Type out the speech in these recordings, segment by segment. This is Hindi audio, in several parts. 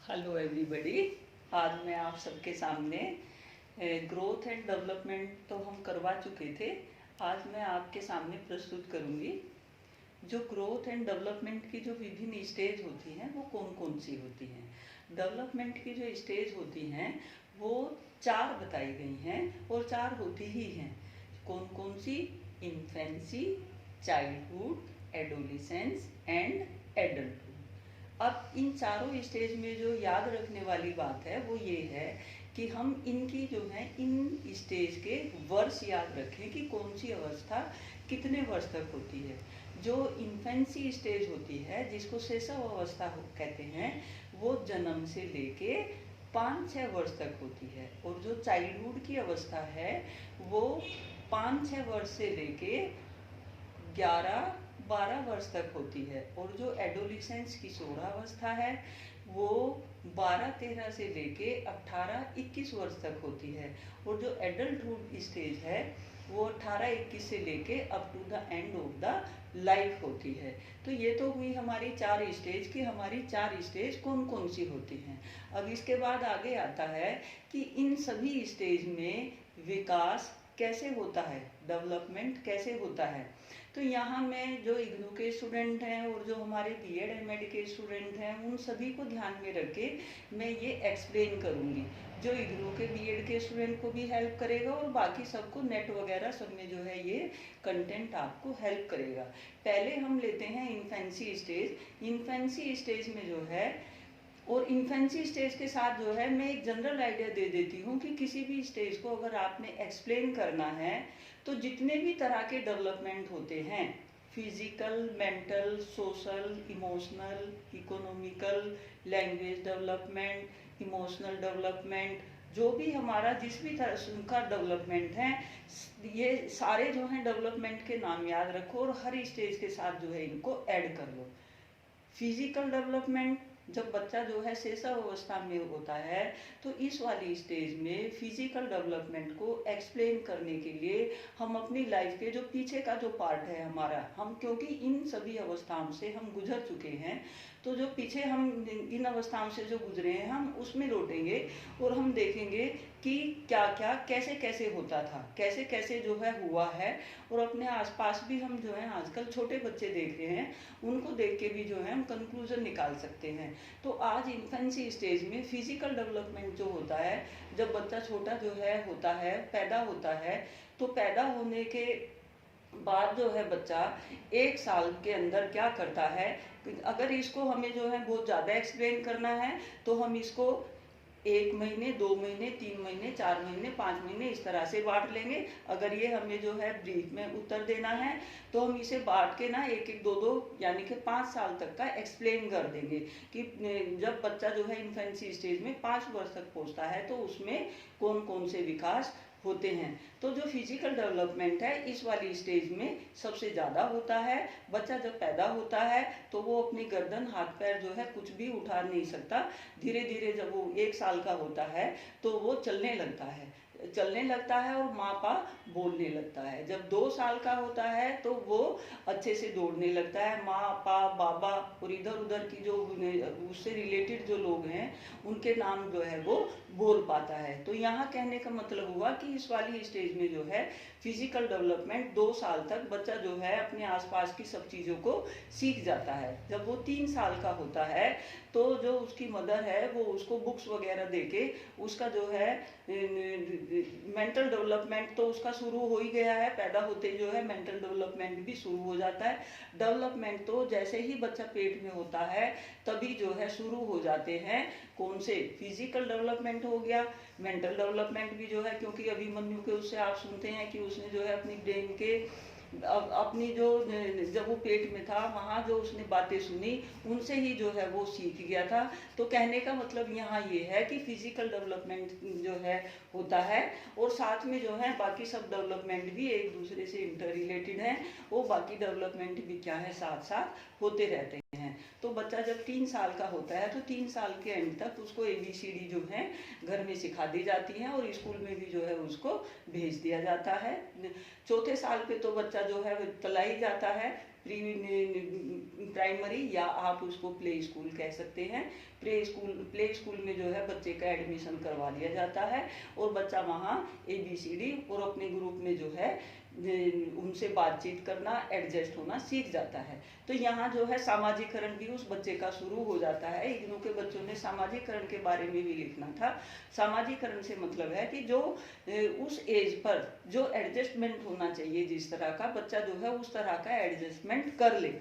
Hello everybody. आज मैं आप सबके सामने ग्रोथ एंड डेवलपमेंट तो हम करवा चुके थे। आज मैं आपके सामने प्रस्तुत करूंगी जो ग्रोथ एंड डेवलपमेंट की जो विभिन्न स्टेज होती हैं वो कौन कौन सी होती हैं। डेवलपमेंट की जो स्टेज होती हैं वो चार बताई गई हैं और चार होती ही हैं। कौन कौन सी? Infancy, childhood, adolescence and adulthood. अब इन चारों स्टेज में जो याद रखने वाली बात है वो ये है कि हम इनकी जो है इन स्टेज के वर्ष याद रखें कि कौन सी अवस्था कितने वर्ष तक होती है। जो इन्फेंसी स्टेज होती है जिसको शैशव अवस्था कहते हैं वो जन्म से लेके 5-6 वर्ष तक होती है। और जो चाइल्डहुड की अवस्था है वो 5-6 वर्ष से लेके 11-12 वर्ष तक होती है। और जो एडोलिसेंस किशोरावस्था है वो 12-13 से लेके 18-21 वर्ष तक होती है। और जो एडल्टहुड स्टेज है वो 18-21 से लेके up to the end of the life होती है। तो ये तो हुई हमारी चार स्टेज की। हमारी चार स्टेज कौन कौन सी होती हैं। अब इसके बाद आगे आता है कि इन सभी स्टेज में विकास कैसे होता है, डेवलपमेंट कैसे होता है। तो यहाँ में जो इग्नू के स्टूडेंट हैं और जो हमारे बीएड एमएड के स्टूडेंट हैं उन सभी को ध्यान में रख के मैं ये एक्सप्लेन करूँगी, जो इग्नू के बीएड के स्टूडेंट को भी हेल्प करेगा और बाकी सबको नेट वगैरह सब में जो है ये कंटेंट आपको हेल्प करेगा। पहले हम लेते हैं इन्फेंसी स्टेज। इन्फेंसी स्टेज में जो है और इन्फेंसी स्टेज के साथ जो है मैं एक जनरल आइडिया दे देती हूँ कि किसी भी स्टेज को अगर आपने एक्सप्लेन करना है तो जितने भी तरह के डेवलपमेंट होते हैं, physical, mental, social, emotional, economical, language development, emotional development, जो भी हमारा जिस भी तरह का डेवलपमेंट है, ये सारे जो हैं डेवलपमेंट के नाम याद रखो और हर स्टेज के साथ जो है इनको ऐड कर लो। फिजिकल डेवलपमेंट, जब बच्चा जो है शैशव अवस्था में होता है तो इस वाली स्टेज में फिजिकल डेवलपमेंट को एक्सप्लेन करने के लिए हम अपनी लाइफ के जो पीछे का जो पार्ट है हमारा, हम क्योंकि इन सभी अवस्थाओं से हम गुजर चुके हैं तो जो पीछे हम इन अवस्थाओं से जो गुजरे हैं हम उसमें लौटेंगे और हम देखेंगे कि क्या क्या कैसे कैसे होता था, कैसे कैसे जो है हुआ है। और अपने आसपास भी हम जो है आजकल छोटे बच्चे देख रहे हैं, उनको देख के भी जो है हम कंक्लूजन निकाल सकते हैं। तो आज इन्फेंसी स्टेज में फिजिकल डेवलपमेंट जो होता है, जब बच्चा छोटा जो है होता है, पैदा होता है, तो पैदा होने के बाद जो है बच्चा 1 साल के अंदर क्या करता है। अगर इसको हमें जो है बहुत ज़्यादा एक्सप्लेन करना है तो हम इसको 1 महीने, 2 महीने, 3 महीने, 4 महीने, 5 महीने इस तरह से बांट लेंगे। अगर ये हमें जो है ब्रीफ में उत्तर देना है तो हम इसे बांट के ना 1-1, 2-2 यानी कि 5 साल तक का एक्सप्लेन कर देंगे कि जब बच्चा जो है इन्फेंसी स्टेज में 5 वर्ष तक पहुंचता है तो उसमें कौन कौन से विकास होते हैं। तो जो फिजिकल डेवलपमेंट है इस वाली स्टेज में सबसे ज़्यादा होता है। बच्चा जब पैदा होता है तो वो अपनी गर्दन, हाथ पैर जो है कुछ भी उठा नहीं सकता। धीरे धीरे जब वो 1 साल का होता है तो वो चलने लगता है और माँ पा बोलने लगता है। जब 2 साल का होता है तो वो अच्छे से दौड़ने लगता है। माँ पा बाबा और इधर उधर की जो उससे रिलेटेड जो लोग हैं उनके नाम जो है वो बोल पाता है। तो यहाँ कहने का मतलब हुआ कि इस वाली स्टेज में जो है फिजिकल डेवलपमेंट 2 साल तक बच्चा जो है अपने आसपास की सब चीज़ों को सीख जाता है। जब वो 3 साल का होता है तो जो उसकी मदर है वो उसको बुक्स वगैरह देके उसका जो है मेंटल डेवलपमेंट तो उसका शुरू हो ही गया है। पैदा होते जो है मेंटल डेवलपमेंट भी शुरू हो जाता है। डेवलपमेंट तो जैसे ही बच्चा पेट में होता है तभी जो है शुरू हो जाते हैं। कौन से? फिजिकल डेवलपमेंट हो गया, मेंटल डेवलपमेंट भी जो है, क्योंकि अभिमन्यु के उससे आप सुनते हैं कि उसने जो है अपनी ब्रेन के अपनी जो जब वो पेट में था वहाँ जो उसने बातें सुनी उनसे ही जो है वो सीख गया था। तो कहने का मतलब यहाँ ये है कि फिजिकल डेवलपमेंट जो है होता है और साथ में जो है बाकी सब डेवलपमेंट भी एक दूसरे से इंटर रिलेटेड हैं। वो बाकी डेवलपमेंट भी क्या है साथ साथ होते रहते हैं। तो बच्चा जब 3 साल का होता है तो 3 साल के एंड तक उसको ABCD जो है घर में सिखा दी जाती है और स्कूल में भी जो है उसको भेज दिया जाता है। चौथे साल पे तो बच्चा जो है तलाई जाता है। प्राइमरी या आप उसको प्ले स्कूल कह सकते हैं। प्ले स्कूल में जो है बच्चे का एडमिशन करवा दिया जाता है और बच्चा वहाँ ABCD और अपने ग्रुप में जो है उनसे बातचीत करना, एडजस्ट होना सीख जाता है। तो यहाँ जो है सामाजिकरण भी उस बच्चे का शुरू हो जाता है। इग्नू के बच्चों ने सामाजिकरण के बारे में भी लिखना था। सामाजिकरण से मतलब है कि जो उस एज पर जो एडजस्टमेंट होना चाहिए, जिस तरह का बच्चा जो है उस तरह का एडजस्टमेंट कर ले।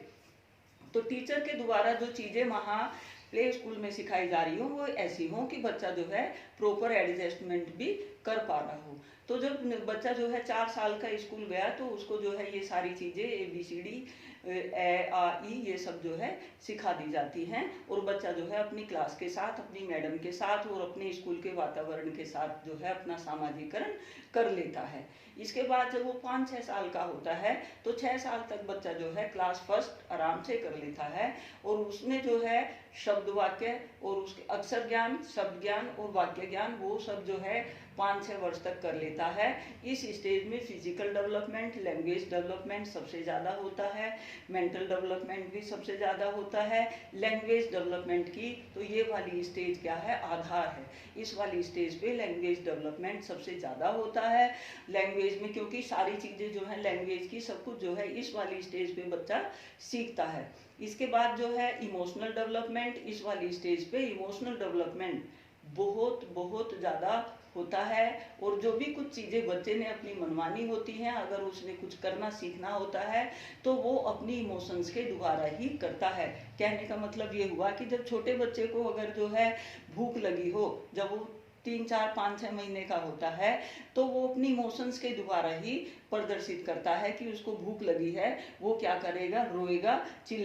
तो टीचर के द्वारा जो चीज़ें वहाँ प्ले स्कूल में सिखाई जा रही हो वो ऐसी हो कि बच्चा जो है प्रॉपर एडजस्टमेंट भी कर पा रहा हो। तो जब बच्चा जो है 4 साल का स्कूल गया तो उसको जो है ये सारी चीज़ें ABCD ए आ ई ये सब जो है सिखा दी जाती हैं और बच्चा जो है अपनी क्लास के साथ, अपनी मैडम के साथ और अपने स्कूल के वातावरण के साथ जो है अपना सामाजिकरण कर लेता है। इसके बाद जब वो 5-6 साल का होता है तो 6 साल तक बच्चा जो है क्लास फर्स्ट आराम से कर लेता है और उसमें जो है शब्द वाक्य और उसके अक्षर ज्ञान, शब्द ज्ञान और वाक्य ज्ञान वो सब जो है 5-6 वर्ष तक कर लेता है। इस स्टेज में फिजिकल डेवलपमेंट, लैंग्वेज डेवलपमेंट सबसे ज़्यादा होता है, मेंटल डेवलपमेंट भी सबसे ज़्यादा होता है। लैंग्वेज डेवलपमेंट की तो ये वाली स्टेज क्या है, आधार है। इस वाली स्टेज पे लैंग्वेज डेवलपमेंट सबसे ज़्यादा होता है। लैंग्वेज में क्योंकि सारी चीज़ें जो है लैंग्वेज की सब कुछ जो है इस वाली स्टेज पे बच्चा सीखता है। इसके बाद जो है इमोशनल डेवलपमेंट, इस वाली स्टेज पे इमोशनल डेवलपमेंट बहुत बहुत ज़्यादा होता है और जो भी कुछ चीज़ें बच्चे ने अपनी मनमानी होती हैं, अगर उसने कुछ करना सीखना होता है तो वो अपनी इमोशंस के द्वारा ही करता है। कहने का मतलब ये हुआ कि जब छोटे बच्चे को अगर जो है भूख लगी हो, जब वो 3-4-5-6 महीने का होता है तो वो अपनी इमोशंस के द्वारा ही प्रदर्शित करता है कि उसको भूख लगी है। वो क्या करेगा, रोएगा, चिल्ला